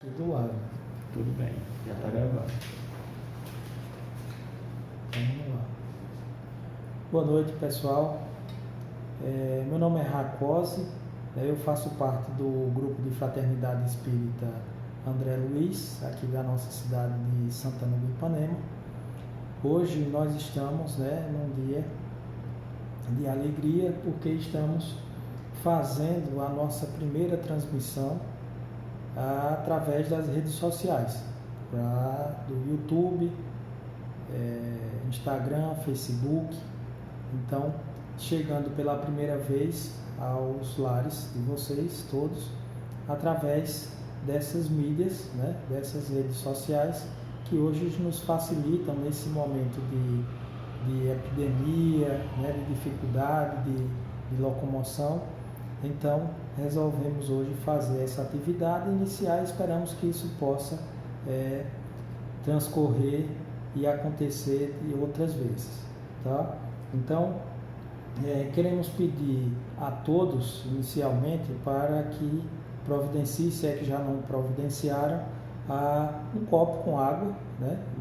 Do lado. Tudo bem, já está gravado. Então, vamos lá. Boa noite, pessoal. Meu nome é Racose, eu faço parte do grupo de Fraternidade Espírita André Luiz, aqui da nossa cidade de Santana do Ipanema. Hoje nós estamos num dia de alegria porque estamos fazendo a nossa primeira transmissão através das redes sociais, do YouTube, Instagram, Facebook. Então, chegando pela primeira vez aos lares de vocês todos, através dessas mídias, dessas redes sociais, que hoje nos facilitam nesse momento de epidemia, de dificuldade de locomoção. Então, resolvemos hoje fazer essa atividade inicial e esperamos que isso possa transcorrer e acontecer de outras vezes, tá? Então, queremos pedir a todos, inicialmente, para que providenciem, se é que já não providenciaram, um copo com água,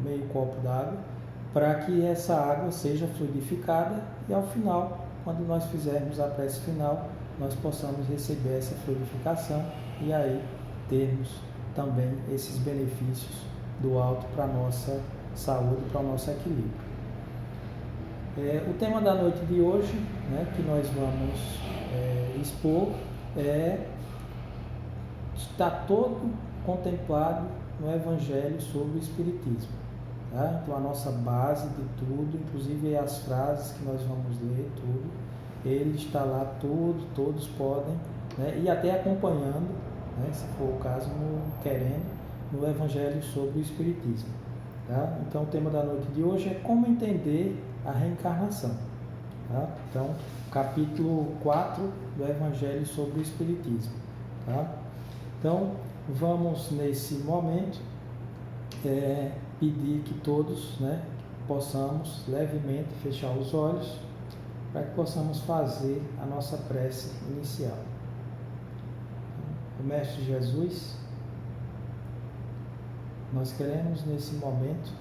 meio copo d'água, para que essa água seja fluidificada e ao final, quando nós fizermos a prece final, nós possamos receber essa fluidificação e aí termos também esses benefícios do alto para a nossa saúde, para o nosso equilíbrio. O tema da noite de hoje, que nós vamos expor, está todo contemplado no Evangelho sobre o Espiritismo. Tá? Então, a nossa base de tudo, inclusive as frases que nós vamos ler, tudo, ele está lá, todos podem, e até acompanhando, se for o caso, no Evangelho sobre o Espiritismo. Tá? Então, o tema da noite de hoje é como entender a reencarnação. Tá? Então, capítulo 4 do Evangelho sobre o Espiritismo. Tá? Então, vamos nesse momento pedir que todos possamos levemente fechar os olhos para que possamos fazer a nossa prece inicial. O Mestre Jesus, nós queremos nesse momento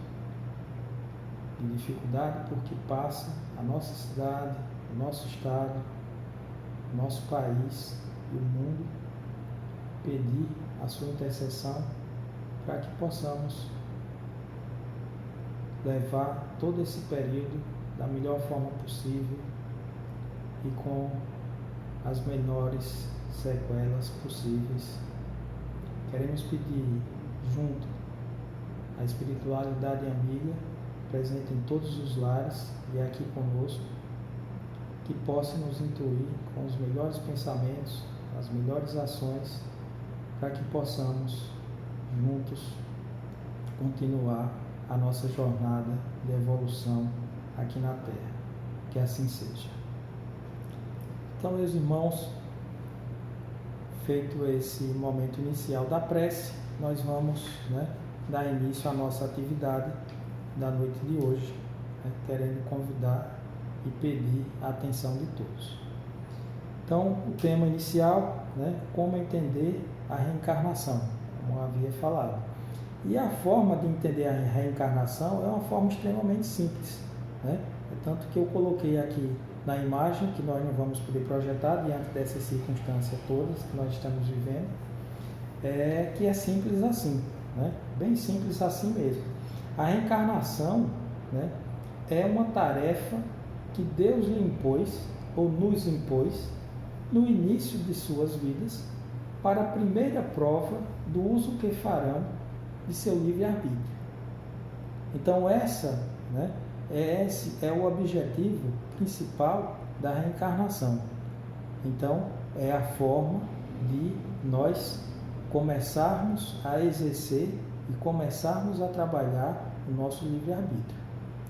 de dificuldade porque passa a nossa cidade, o nosso estado, o nosso país e o mundo, pedir a sua intercessão para que possamos levar todo esse período da melhor forma possível e com as menores sequelas possíveis. Queremos pedir junto a espiritualidade amiga presente em todos os lares e aqui conosco, que possa nos intuir com os melhores pensamentos, as melhores ações, para que possamos juntos continuar a nossa jornada de evolução aqui na Terra. Que assim seja. Então, meus irmãos, feito esse momento inicial da prece, nós vamos dar início à nossa atividade da noite de hoje, querendo convidar e pedir a atenção de todos. Então, o tema inicial, como entender a reencarnação, como eu havia falado. E a forma de entender a reencarnação é uma forma extremamente simples. Tanto que eu coloquei aqui na imagem, que nós não vamos poder projetar diante dessas circunstâncias todas que nós estamos vivendo, que é simples assim, bem simples assim mesmo. A reencarnação é uma tarefa que Deus lhe impôs, ou nos impôs, no início de suas vidas, para a primeira prova do uso que farão de seu livre-arbítrio. Então, esse é o objetivo principal da reencarnação. Então, é a forma de nós começarmos a exercer e começarmos a trabalhar o nosso livre-arbítrio.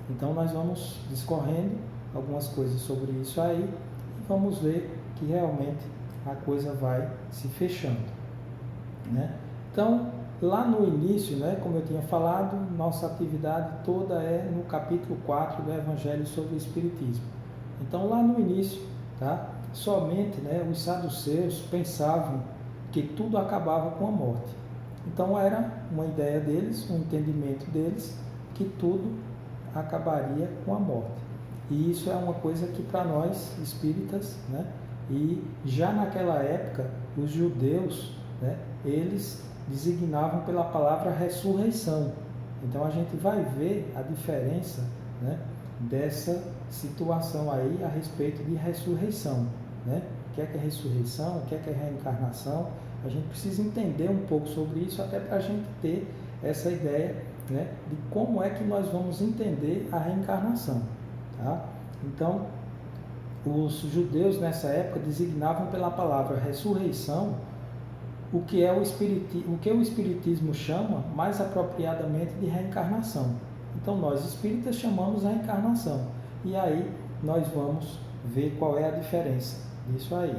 Então, nós vamos discorrendo algumas coisas sobre isso aí e vamos ver que realmente a coisa vai se fechando. Então, lá no início, como eu tinha falado, nossa atividade toda é no capítulo 4 do Evangelho sobre o Espiritismo. Então, lá no início, somente os saduceus pensavam que tudo acabava com a morte. Então era uma ideia deles, um entendimento deles, que tudo acabaria com a morte. E isso é uma coisa que para nós espíritas, né, e já naquela época os judeus, né, eles designavam pela palavra ressurreição. Então a gente vai ver a diferença, né, dessa situação aí a respeito de ressurreição, né? O que é ressurreição, o que é reencarnação? A gente precisa entender um pouco sobre isso até para a gente ter essa ideia, né, de como é que nós vamos entender a reencarnação. Tá? Então, os judeus nessa época designavam pela palavra ressurreição o que o Espiritismo chama mais apropriadamente de reencarnação. Então, nós espíritas chamamos a reencarnação. E aí nós vamos ver qual é a diferença disso aí.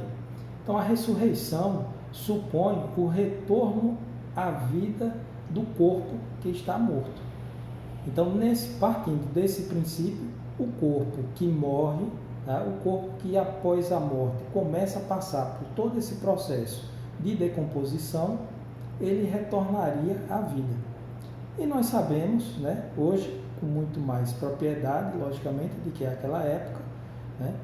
Então, a ressurreição supõe o retorno à vida do corpo que está morto. Então, partindo desse princípio, o corpo que morre, tá? O corpo que após a morte começa a passar por todo esse processo de decomposição, ele retornaria à vida. E nós sabemos, né, hoje, com muito mais propriedade, logicamente, do que aquela época, né,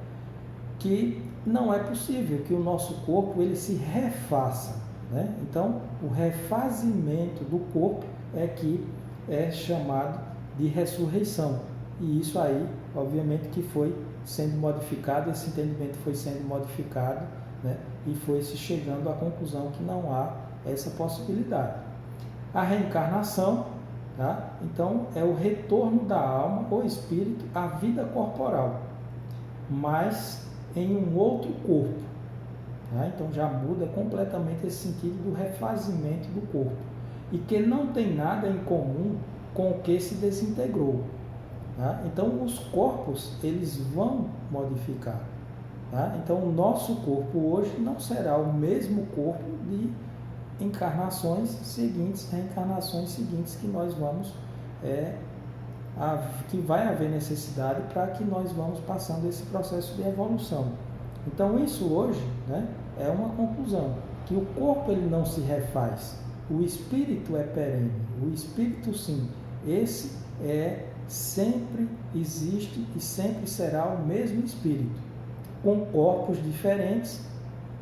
que não é possível que o nosso corpo ele se refaça, né? Então, o refazimento do corpo é que é chamado de ressurreição. E isso aí, obviamente, que foi sendo modificado, esse entendimento foi sendo modificado, né? E foi se chegando à conclusão que não há essa possibilidade. A reencarnação, tá? Então, é o retorno da alma ou espírito à vida corporal, mas em um outro corpo. Tá? Então já muda completamente esse sentido do refazimento do corpo, e que não tem nada em comum com o que se desintegrou. Tá? Então os corpos eles vão modificar. Tá? Então o nosso corpo hoje não será o mesmo corpo de encarnações seguintes, reencarnações seguintes que nós vamos que vai haver necessidade para que nós vamos passando esse processo de evolução. Então isso hoje, né, é uma conclusão, que o corpo ele não se refaz, o espírito é perene, o espírito sim, esse sempre existe e sempre será o mesmo espírito, com corpos diferentes,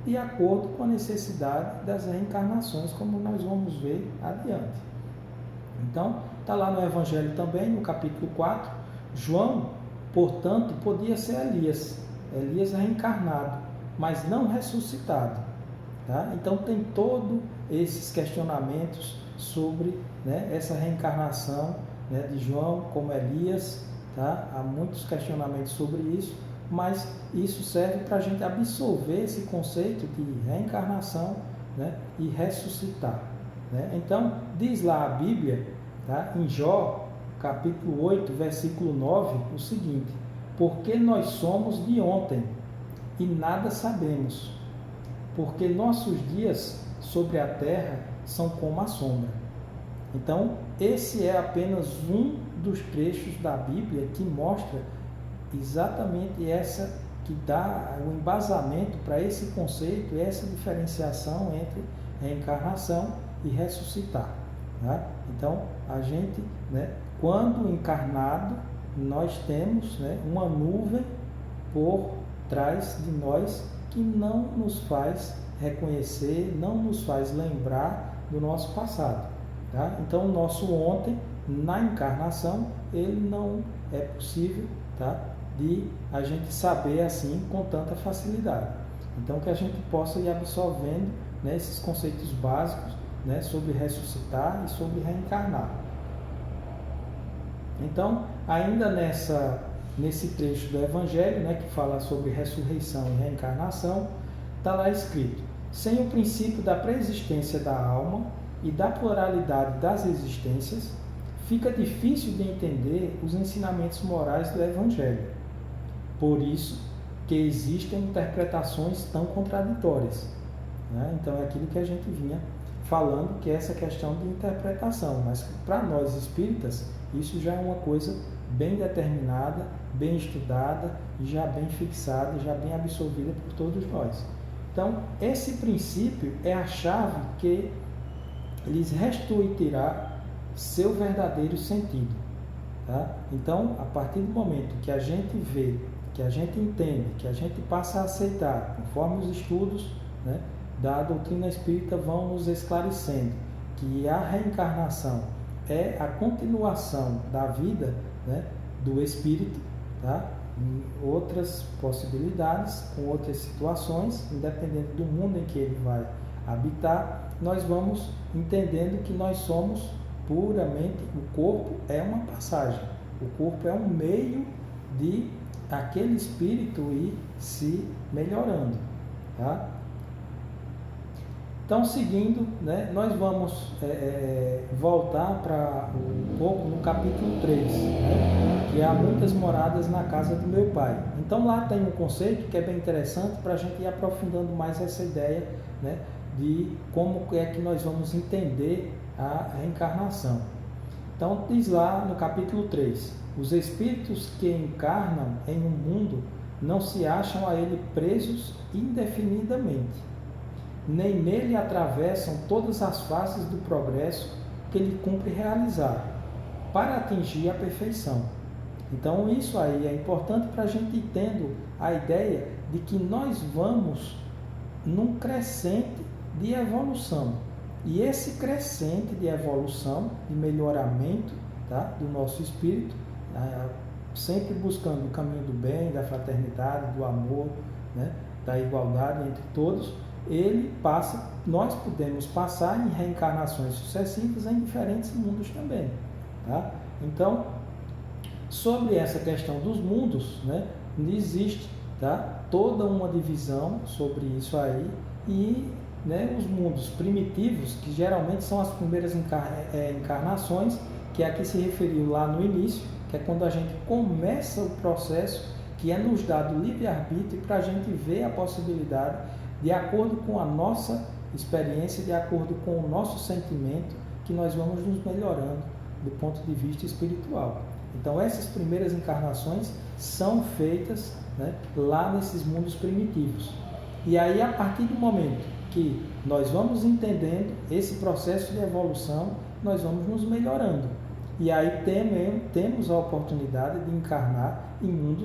de acordo com a necessidade das reencarnações, como nós vamos ver adiante. Então, está lá no Evangelho também, no capítulo 4, João, portanto, podia ser Elias reencarnado, mas não ressuscitado. Tá? Então, tem todos esses questionamentos sobre, né, essa reencarnação, né, de João como Elias. Tá? Há muitos questionamentos sobre isso, mas isso serve para a gente absorver esse conceito de reencarnação, né, e ressuscitar. Né? Então, diz lá a Bíblia, tá, em Jó, capítulo 8, versículo 9, o seguinte: porque nós somos de ontem e nada sabemos, porque nossos dias sobre a terra são como a sombra. Então, esse é apenas um dos trechos da Bíblia que mostra exatamente essa, que dá o embasamento para esse conceito, essa diferenciação entre reencarnação e ressuscitar. Né? Então, a gente, né, quando encarnado, nós temos, né, uma nuvem por trás de nós que não nos faz reconhecer, não nos faz lembrar do nosso passado. Tá? Então, o nosso ontem, na encarnação, ele não é possível, tá, de a gente saber assim com tanta facilidade. Então, que a gente possa ir absorvendo, né, esses conceitos básicos, né, sobre ressuscitar e sobre reencarnar. Então, ainda nesse trecho do Evangelho, né, que fala sobre ressurreição e reencarnação, está lá escrito: sem o princípio da preexistência da alma e da pluralidade das existências, fica difícil de entender os ensinamentos morais do Evangelho. Por isso que existem interpretações tão contraditórias. Né? Então, é aquilo que a gente vinha falando, que é essa questão de interpretação. Mas, para nós espíritas, isso já é uma coisa bem determinada, bem estudada, já bem fixada, já bem absorvida por todos nós. Então, esse princípio é a chave que lhes restituirá seu verdadeiro sentido. Tá? Então, a partir do momento que a gente vê, que a gente entende, que a gente passa a aceitar, conforme os estudos, né, da doutrina espírita vão nos esclarecendo, que a reencarnação é a continuação da vida, né, do espírito, tá? Em outras possibilidades, com outras situações, independente do mundo em que ele vai habitar, nós vamos entendendo que nós somos puramente, o corpo é uma passagem, o corpo é um meio de aquele espírito ir se melhorando, tá? Então, seguindo, né, nós vamos voltar para um pouco no capítulo 3, né, que há muitas moradas na casa do meu pai. Então, lá tem um conceito que é bem interessante para a gente ir aprofundando mais essa ideia, né, de como é que nós vamos entender a reencarnação. Então, diz lá no capítulo 3, os espíritos que encarnam em um mundo não se acham a ele presos indefinidamente, nem nele atravessam todas as fases do progresso que lhe cumpre realizar, para atingir a perfeição. Então, isso aí é importante para a gente ir tendo a ideia de que nós vamos num crescente de evolução. E esse crescente de evolução, de melhoramento, tá, do nosso espírito, sempre buscando o caminho do bem, da fraternidade, do amor, né, da igualdade entre todos, nós podemos passar em reencarnações sucessivas em diferentes mundos também. Tá? Então, sobre essa questão dos mundos, né, existe, tá, toda uma divisão sobre isso aí, e, né, os mundos primitivos, que geralmente são as primeiras encarnações, que é a que se referiu lá no início, que é quando a gente começa o processo, que é nos dado livre-arbítrio para a gente ver a possibilidade, de acordo com a nossa experiência, de acordo com o nosso sentimento, que nós vamos nos melhorando do ponto de vista espiritual. Então, essas primeiras encarnações são feitas, né, lá nesses mundos primitivos. E aí, a partir do momento que nós vamos entendendo esse processo de evolução, nós vamos nos melhorando. E aí temos a oportunidade de encarnar em mundos